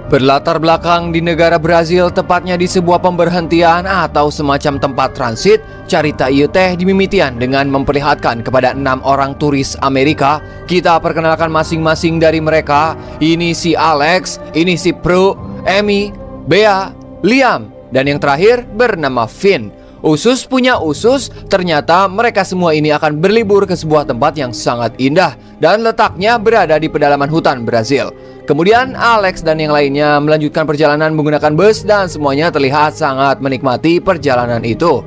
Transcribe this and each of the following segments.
Berlatar belakang di negara Brazil, tepatnya di sebuah pemberhentian atau semacam tempat transit, carita ieu teh dimimitian dengan memperlihatkan kepada 6 orang turis Amerika. Kita perkenalkan masing-masing dari mereka. Ini si Alex, ini si Pro, Amy, Bea, Liam, dan yang terakhir bernama Finn. Usus punya usus, ternyata mereka semua ini akan berlibur ke sebuah tempat yang sangat indah dan letaknya berada di pedalaman hutan Brazil. Kemudian Alex dan yang lainnya melanjutkan perjalanan menggunakan bus dan semuanya terlihat sangat menikmati perjalanan itu.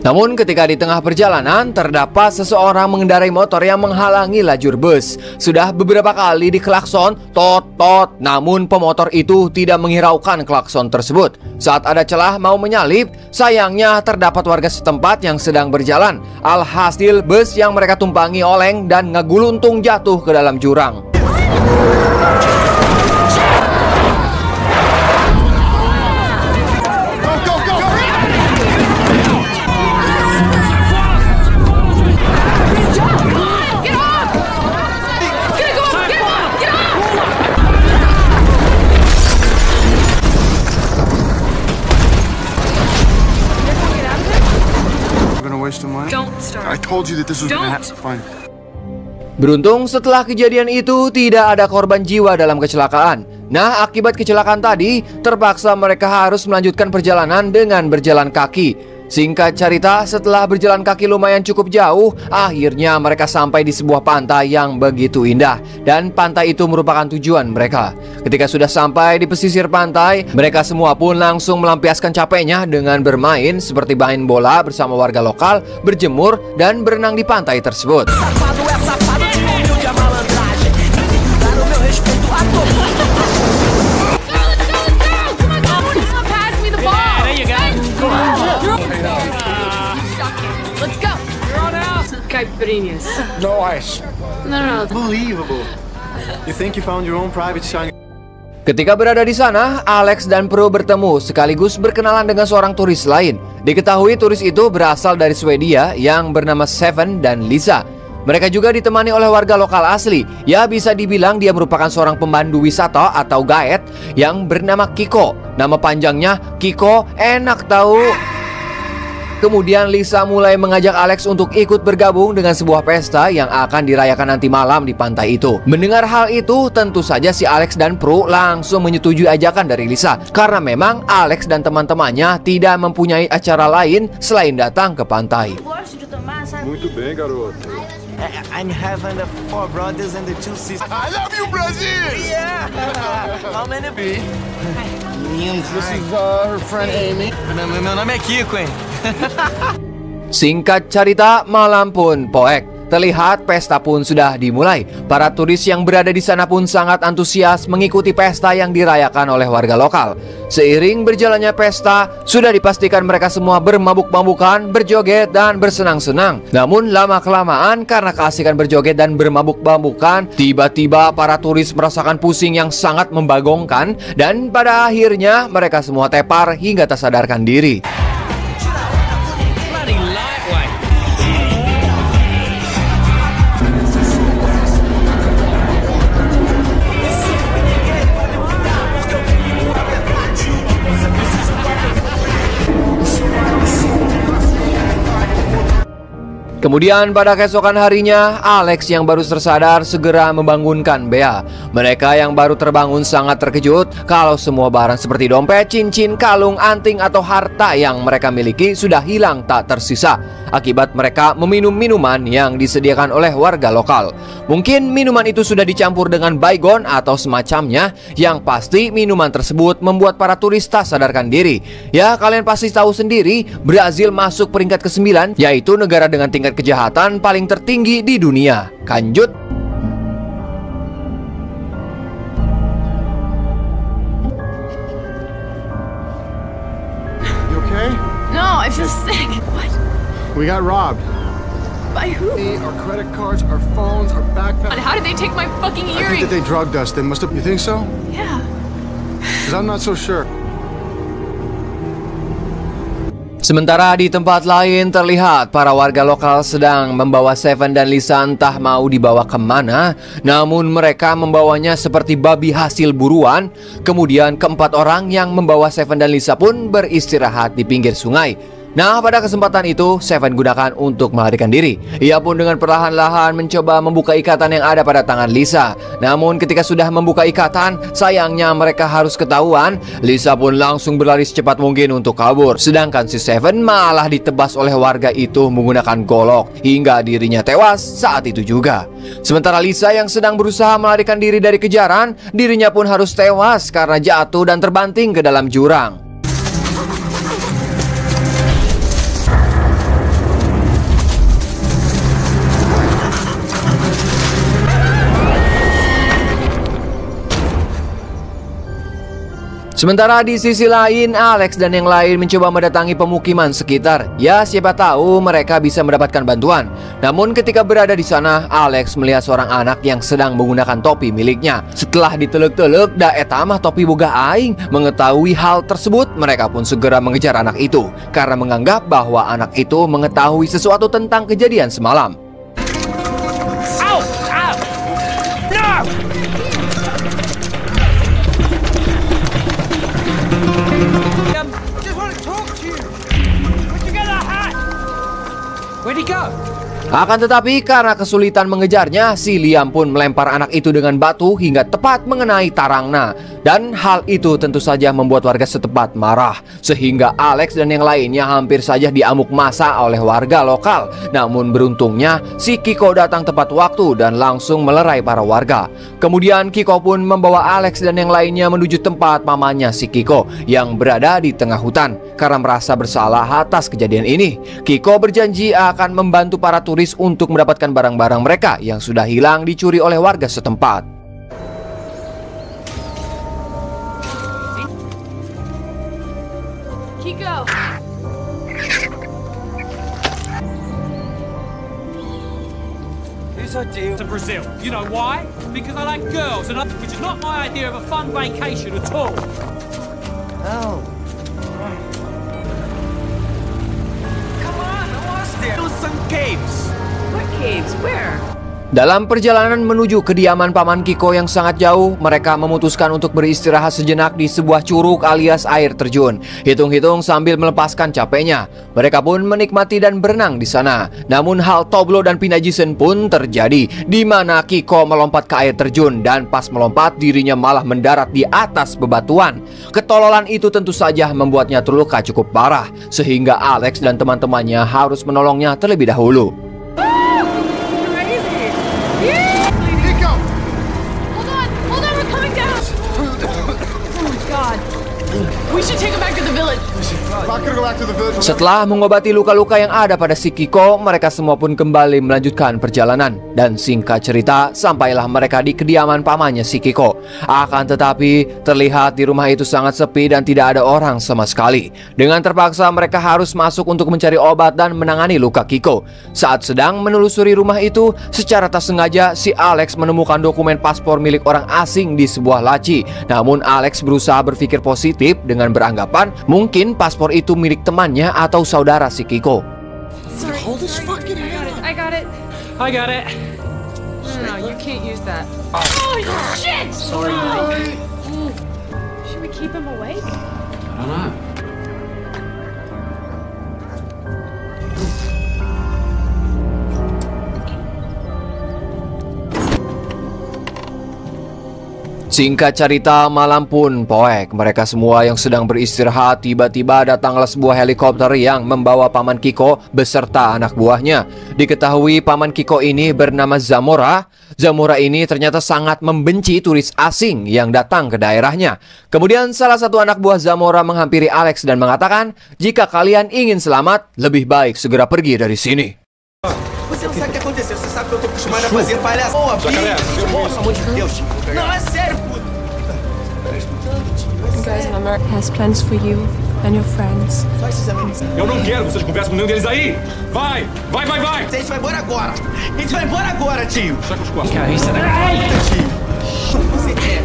Namun ketika di tengah perjalanan terdapat seseorang mengendarai motor yang menghalangi lajur bus. Sudah beberapa kali diklakson tot, namun pemotor itu tidak menghiraukan klakson tersebut. Saat ada celah mau menyalip, sayangnya terdapat warga setempat yang sedang berjalan. Alhasil bus yang mereka tumpangi oleng dan ngeguluntung jatuh ke dalam jurang. Beruntung setelah kejadian itu tidak ada korban jiwa dalam kecelakaan. Nah, akibat kecelakaan tadi terpaksa mereka harus melanjutkan perjalanan dengan berjalan kaki. Singkat cerita, setelah berjalan kaki lumayan cukup jauh, akhirnya mereka sampai di sebuah pantai yang begitu indah. Dan pantai itu merupakan tujuan mereka. Ketika sudah sampai di pesisir pantai, mereka semua pun langsung melampiaskan capeknya dengan bermain seperti main bola bersama warga lokal, berjemur, dan berenang di pantai tersebut. Caipirinhas. No ice. No. Unbelievable. You think you found your own private Shanghai? Ketika berada di sana, Alex dan Pro bertemu sekaligus berkenalan dengan seorang turis lain. Diketahui turis itu berasal dari Swedia yang bernama Seven dan Lisa. Mereka juga ditemani oleh warga lokal asli. Ya, bisa dibilang dia merupakan seorang pemandu wisata atau guide yang bernama Kiko. Nama panjangnya Kiko, enak tahu. Kemudian Lisa mulai mengajak Alex untuk ikut bergabung dengan sebuah pesta yang akan dirayakan nanti malam di pantai itu. Mendengar hal itu, tentu saja si Alex dan Pro langsung menyetujui ajakan dari Lisa. Karena memang Alex dan teman-temannya tidak mempunyai acara lain selain datang ke pantai. Muito bem, garoto. I'm having the 4 brothers and the 2 sisters. I love you, Brazil! Yeah! How many? This is her friend Amy. Meu nome é Kiko, hein? Singkat cerita, malam pun poek. Terlihat pesta pun sudah dimulai. Para turis yang berada di sana pun sangat antusias mengikuti pesta yang dirayakan oleh warga lokal. Seiring berjalannya pesta, sudah dipastikan mereka semua bermabuk-mabukan, berjoget, dan bersenang-senang. Namun lama-kelamaan karena keasikan berjoget dan bermabuk-mabukan, tiba-tiba para turis merasakan pusing yang sangat membagongkan. Dan pada akhirnya mereka semua tepar hingga tak sadarkan diri. Kemudian pada keesokan harinya, Alex yang baru tersadar segera membangunkan Bea. Mereka yang baru terbangun sangat terkejut kalau semua barang seperti dompet, cincin, kalung, anting, atau harta yang mereka miliki sudah hilang tak tersisa akibat mereka meminum minuman yang disediakan oleh warga lokal. Mungkin minuman itu sudah dicampur dengan baygon atau semacamnya. Yang pasti minuman tersebut membuat para turis tak sadarkan diri. Ya, kalian pasti tahu sendiri, Brazil masuk peringkat ke-9, yaitu negara dengan tingkat kejahatan paling tertinggi di dunia. Kanjut. You okay? No, I feel sick. What? We got robbed. By who? Our credit cards, our phones, our backpacks. How did they take my fucking I think earring? that they drugged us. They must have. You think so? Yeah. Because I'm not so sure. Sementara di tempat lain terlihat para warga lokal sedang membawa Seven dan Lisa entah mau dibawa kemana. Namun mereka membawanya seperti babi hasil buruan. Kemudian keempat orang yang membawa Seven dan Lisa pun beristirahat di pinggir sungai. Nah, pada kesempatan itu, Seven gunakan untuk melarikan diri. Ia pun dengan perlahan-lahan mencoba membuka ikatan yang ada pada tangan Lisa. Namun ketika sudah membuka ikatan, sayangnya mereka harus ketahuan. Lisa pun langsung berlari secepat mungkin untuk kabur. Sedangkan si Seven malah ditebas oleh warga itu menggunakan golok, hingga dirinya tewas saat itu juga. Sementara Lisa yang sedang berusaha melarikan diri dari kejaran, dirinya pun harus tewas karena jatuh dan terbanting ke dalam jurang. Sementara di sisi lain, Alex dan yang lain mencoba mendatangi pemukiman sekitar. Ya, siapa tahu mereka bisa mendapatkan bantuan. Namun ketika berada di sana, Alex melihat seorang anak yang sedang menggunakan topi miliknya. Setelah diteluk-teluk, da eta mah topi boga aing. Mengetahui hal tersebut, mereka pun segera mengejar anak itu karena menganggap bahwa anak itu mengetahui sesuatu tentang kejadian semalam. Ow! Ow! No! Just want to talk to you. Where'd you get that hat? Where'd he go? Akan tetapi karena kesulitan mengejarnya, si Liam pun melempar anak itu dengan batu hingga tepat mengenai tarangna. Dan hal itu tentu saja membuat warga setempat marah, sehingga Alex dan yang lainnya hampir saja diamuk massa oleh warga lokal. Namun beruntungnya si Kiko datang tepat waktu dan langsung melerai para warga. Kemudian Kiko pun membawa Alex dan yang lainnya menuju tempat mamanya si Kiko yang berada di tengah hutan. Karena merasa bersalah atas kejadian ini, Kiko berjanji akan membantu para turis untuk mendapatkan barang-barang mereka yang sudah hilang dicuri oleh warga setempat. Kiko. Whose idea? To Brazil. You know why? Because I like girls, which is not my idea of a fun vacation at all. Oh. Come on, I lost it. There was some caves. What caves? Where? Dalam perjalanan menuju kediaman paman Kiko yang sangat jauh, mereka memutuskan untuk beristirahat sejenak di sebuah curug alias air terjun. Hitung-hitung sambil melepaskan capeknya, mereka pun menikmati dan berenang di sana. Namun hal toblo dan pinajisen pun terjadi, di mana Kiko melompat ke air terjun dan pas melompat dirinya malah mendarat di atas bebatuan. Ketololan itu tentu saja membuatnya terluka cukup parah, sehingga Alex dan teman-temannya harus menolongnya terlebih dahulu. Setelah mengobati luka-luka yang ada pada si Kiko, mereka semua pun kembali melanjutkan perjalanan. Dan singkat cerita, sampailah mereka di kediaman pamannya si Kiko. Akan tetapi, terlihat di rumah itu sangat sepi dan tidak ada orang sama sekali. Dengan terpaksa mereka harus masuk untuk mencari obat dan menangani luka Kiko. Saat sedang menelusuri rumah itu, secara tak sengaja si Alex menemukan dokumen paspor milik orang asing di sebuah laci. Namun Alex berusaha berpikir positif dengan beranggapan mungkin paspor itu milik temannya atau saudara si Kiko. Sorry, Hold this fucking I got it. I got it. No, you can't use that. Oh, shit! Sorry. Should we keep him awake? I don't know. Singkat cerita, malam pun poek. Mereka semua yang sedang beristirahat, tiba-tiba datanglah sebuah helikopter yang membawa paman Kiko beserta anak buahnya. Diketahui paman Kiko ini bernama Zamora. Zamora ini ternyata sangat membenci turis asing yang datang ke daerahnya. Kemudian salah satu anak buah Zamora menghampiri Alex dan mengatakan, jika kalian ingin selamat, lebih baik segera pergi dari sini. Você não sabe o que aconteceu, você sabe que eu tô acostumado a fazer palhaço. Pô, Jacaré, bicho, pô, pelo amor de Deus, tio. Não, é sério, puto. You guys in America has plans for you. and your friends. Só esses amigos. Eu não quero vocês conversam com nenhum deles aí! Vai! Vai, vai, vai! A gente vai embora agora! A gente vai embora agora, tio! Saca os quatro. Tio! Você quer?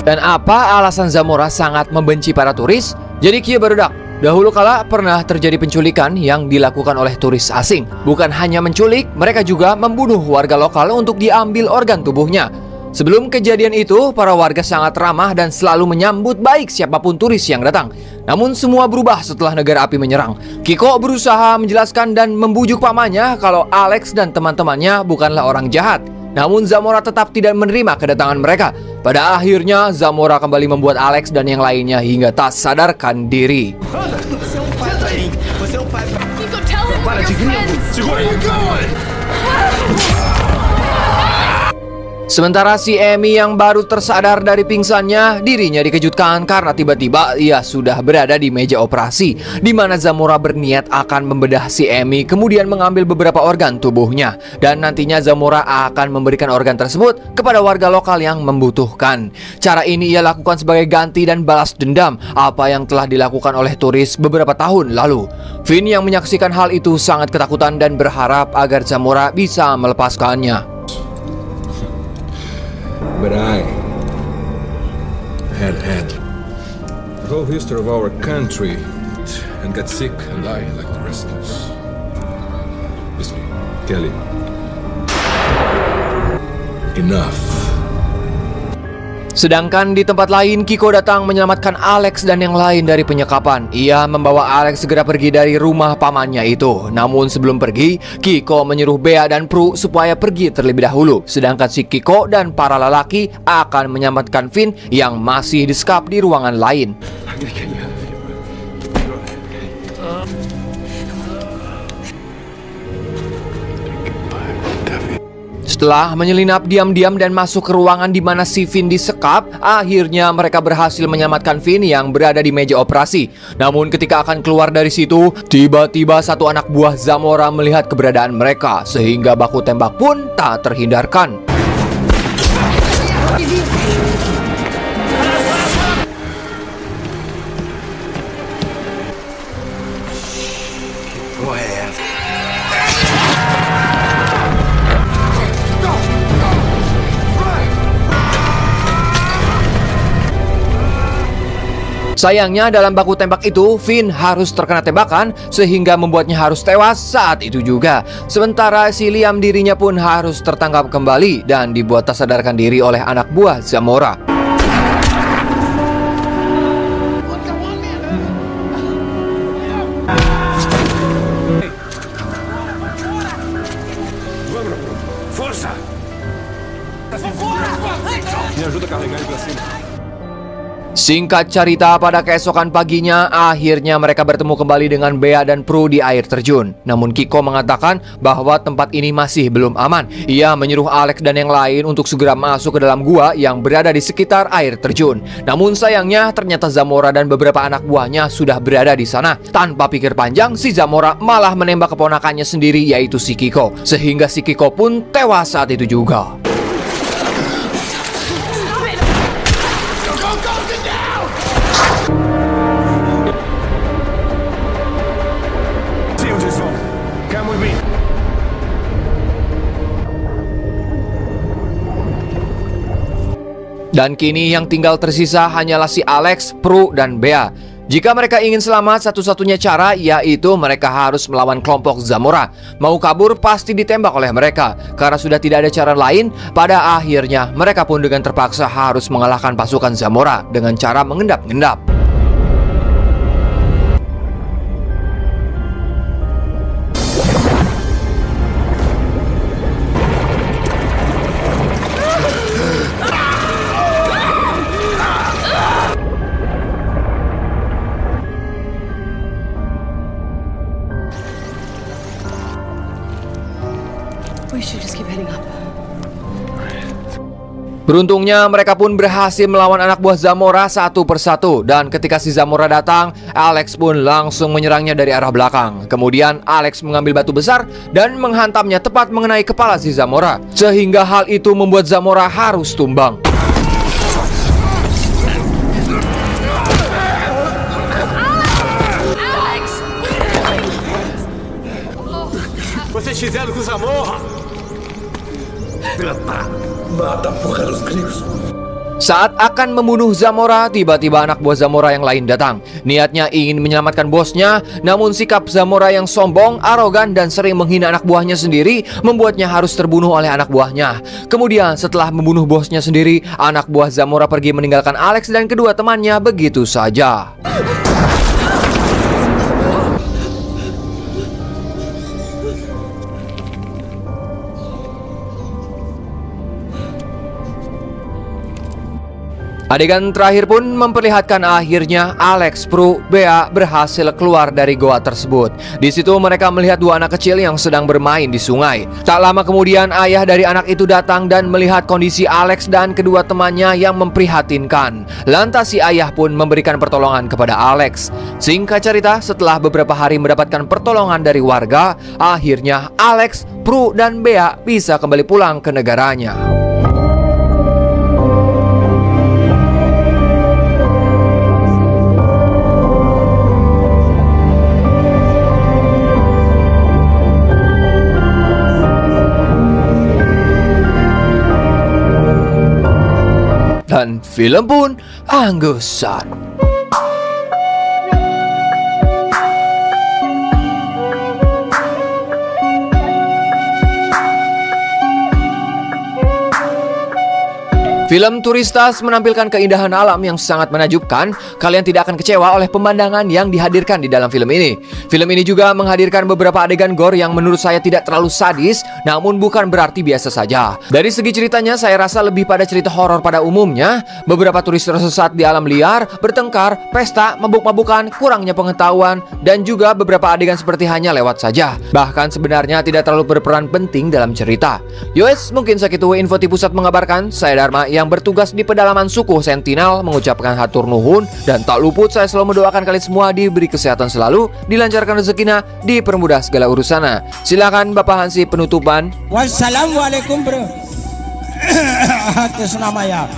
Dan apa alasan Zamora sangat membenci para turis? Jadi kia barudak. Dahulu kala pernah terjadi penculikan yang dilakukan oleh turis asing. Bukan hanya menculik, mereka juga membunuh warga lokal untuk diambil organ tubuhnya. Sebelum kejadian itu, para warga sangat ramah dan selalu menyambut baik siapapun turis yang datang. Namun semua berubah setelah negara api menyerang. Kiko berusaha menjelaskan dan membujuk pamannya kalau Alex dan teman-temannya bukanlah orang jahat. Namun Zamora tetap tidak menerima kedatangan mereka. Pada akhirnya Zamora kembali membuat Alex dan yang lainnya hingga tak sadarkan diri. Você é pai pra mim! Você é pai pra mim! Kiko, tell him we're your friends. Segura aí! Sementara si Amy yang baru tersadar dari pingsannya, dirinya dikejutkan karena tiba-tiba ia sudah berada di meja operasi, di mana Zamora berniat akan membedah si Amy, kemudian mengambil beberapa organ tubuhnya, dan nantinya Zamora akan memberikan organ tersebut kepada warga lokal yang membutuhkan. Cara ini ia lakukan sebagai ganti dan balas dendam apa yang telah dilakukan oleh turis beberapa tahun lalu. Finn yang menyaksikan hal itu sangat ketakutan dan berharap agar Zamora bisa melepaskannya. But I had the whole history of our country and got sick and died like the rest of us. It's me, Kelly. Enough. Sedangkan di tempat lain, Kiko datang menyelamatkan Alex dan yang lain dari penyekapan. Ia membawa Alex segera pergi dari rumah pamannya itu. Namun sebelum pergi, Kiko menyuruh Bea dan Prue supaya pergi terlebih dahulu. Sedangkan si Kiko dan para lelaki akan menyelamatkan Finn yang masih disekap di ruangan lain. Setelah menyelinap diam-diam dan masuk ke ruangan di mana si Finn disekap, akhirnya mereka berhasil menyelamatkan Finn yang berada di meja operasi. Namun ketika akan keluar dari situ, tiba-tiba satu anak buah Zamora melihat keberadaan mereka, sehingga baku tembak pun tak terhindarkan. Porra é essa? Sayangnya dalam baku tembak itu, Finn harus terkena tembakan sehingga membuatnya harus tewas saat itu juga. Sementara si Liam dirinya pun harus tertangkap kembali dan dibuat tak sadarkan diri oleh anak buah Zamora. Força! Me ajuda a carregar ele pra cima. Singkat cerita, pada keesokan paginya, akhirnya mereka bertemu kembali dengan Bea dan Prue di air terjun. Namun Kiko mengatakan bahwa tempat ini masih belum aman. Ia menyuruh Alex dan yang lain untuk segera masuk ke dalam gua yang berada di sekitar air terjun. Namun sayangnya, ternyata Zamora dan beberapa anak buahnya sudah berada di sana. Tanpa pikir panjang, si Zamora malah menembak keponakannya sendiri, yaitu si Kiko. Sehingga si Kiko pun tewas saat itu juga. Dan kini yang tinggal tersisa hanyalah si Alex, Prue, dan Bea. Jika mereka ingin selamat, satu-satunya cara yaitu mereka harus melawan kelompok Zamora. Mau kabur pasti ditembak oleh mereka. Karena sudah tidak ada cara lain, pada akhirnya mereka pun dengan terpaksa harus mengalahkan pasukan Zamora dengan cara mengendap-endap. Beruntungnya mereka pun berhasil melawan anak buah Zamora satu persatu. Dan ketika si Zamora datang, Alex pun langsung menyerangnya dari arah belakang. Kemudian Alex mengambil batu besar dan menghantamnya tepat mengenai kepala si Zamora, sehingga hal itu membuat Zamora harus tumbang. fizeram com o Zamorra? Mata a porra dos gregos. Saat akan membunuh Zamora, tiba-tiba anak buah Zamora yang lain datang. Niatnya ingin menyelamatkan bosnya, namun sikap Zamora yang sombong, arogan, dan sering menghina anak buahnya sendiri membuatnya harus terbunuh oleh anak buahnya. Kemudian setelah membunuh bosnya sendiri, anak buah Zamora pergi meninggalkan Alex dan kedua temannya begitu saja. Adegan terakhir pun memperlihatkan akhirnya Alex, Prue, Bea berhasil keluar dari goa tersebut. Di situ mereka melihat dua anak kecil yang sedang bermain di sungai. Tak lama kemudian ayah dari anak itu datang dan melihat kondisi Alex dan kedua temannya yang memprihatinkan. Lantas si ayah pun memberikan pertolongan kepada Alex. Singkat cerita, setelah beberapa hari mendapatkan pertolongan dari warga, akhirnya Alex, Prue, dan Bea bisa kembali pulang ke negaranya. Dan film pun anggusan. Film Turistas menampilkan keindahan alam yang sangat menakjubkan. Kalian tidak akan kecewa oleh pemandangan yang dihadirkan di dalam film ini. Film ini juga menghadirkan beberapa adegan gore yang menurut saya tidak terlalu sadis, namun bukan berarti biasa saja. Dari segi ceritanya, saya rasa lebih pada cerita horor pada umumnya. Beberapa turis tersesat di alam liar, bertengkar, pesta, mabuk-mabukan, kurangnya pengetahuan, dan juga beberapa adegan seperti hanya lewat saja. Bahkan sebenarnya tidak terlalu berperan penting dalam cerita. Yowes, mungkin segitu info di pusat mengabarkan. Saya Dharma yang bertugas di pedalaman suku Sentinel mengucapkan hatur nuhun, dan tak luput saya selalu mendoakan kalian semua diberi kesehatan selalu, dilancarkan rezekinya, dipermudah segala urusannya. Silakan Bapak Hansi penutupan. Wassalamualaikum bro. Atas nama ya.